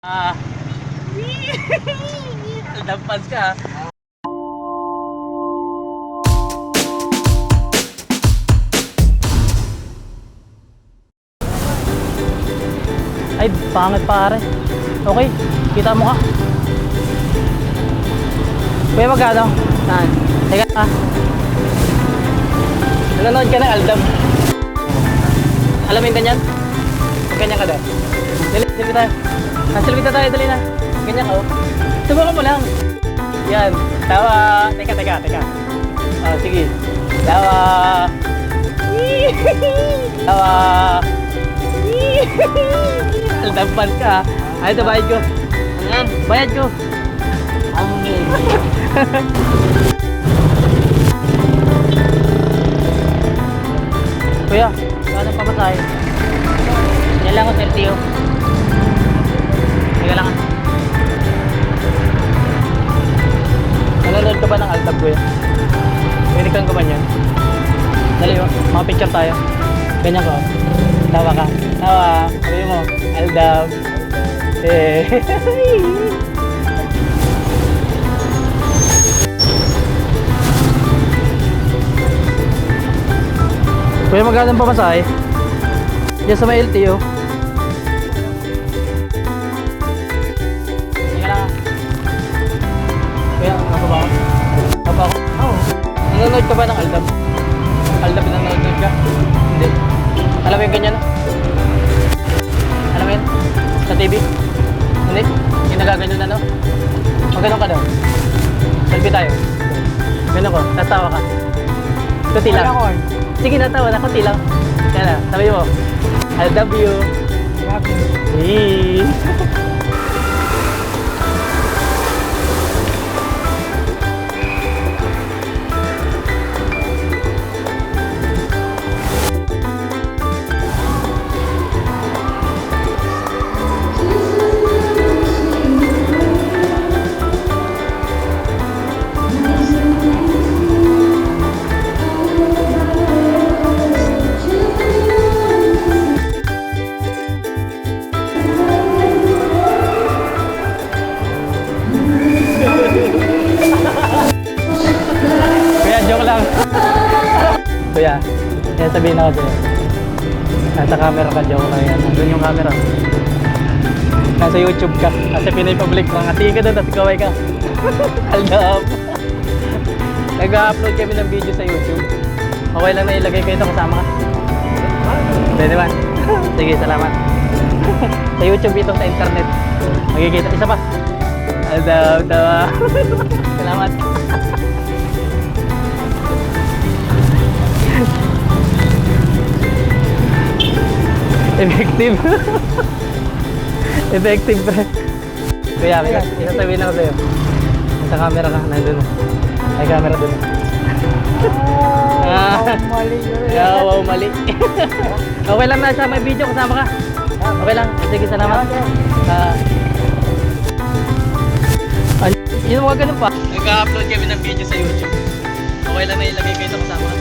Ah. Lampas ka. Ay, pangit pare. Okay, kita mo ka. Kuya, magkano? Saan? Teka, nanonood ka ng Aldab. Alam mo yung ganyan? Ganyan ka daw. Selfie tayo. Selfie tayo, dali na. Ganyan ka, oh. Subukan mo lang. Yan. Tawa. Teka. Oh, sige. Tawa. Tawa. Aldampan ka. Ay, ito bayad ko. Ayan. Bayad ko. Angin. Kuya, paano pamasahe? Yan lang ako sa LTO. Teka lang. Nanonood ka ba ng Aldab, kuya? Pinikan ko ba niyan? Dali mo, mga picture tayo. Ganyan ko. Tawa ka. Tawa. Sabi mo, Aldab. Eh. Kuya, magkano ang pamasahe? Diyan sa may LTO. Teka lang. Kuya, nasa ba ako? Napa ako? Oo. Nanonood ka ba ng Aldab? Aldab na nanonood ka? Hindi. Alam mo yung ganyan? Alam mo yun? Sa TV? Hindi? Yung nagaganyan na, no? Maganon ka daw. Selfie tayo. Ganon ko, tatawa ka. Kuti lang. Sige, natawa na, kuti lang. Yan na, sabi mo, I love you. Love you. Hey. Joke lang. Kuya, yan sabihin ako sa'yo. Nasa camera ka, joke lang yan. Nandun yung camera. Nasa YouTube ka. Nasa Pinoy Public. Tingin ka doon, tapos kaway ka. Aldab. Nag-upload kami ng video sa YouTube. Okay lang na ilagay ko ito, kasama ka. Pwede man. Sige, salamat. Sa YouTube ito, sa internet. Magkikita. Isa pa. Aldab, tawa. Salamat. Effective. Effective, pre. Kuya, isasabihin ako sa'yo. Sa camera ka, nandun. May camera dun. Mali yun. Wow, mali. Okay lang na siya, may video, kasama ka. Okay lang, sige, salamat. Yun, huwag ganun pa. Nag-upload kami ng video sa YouTube. Okay lang na ilagay kayo ito, kasama ka.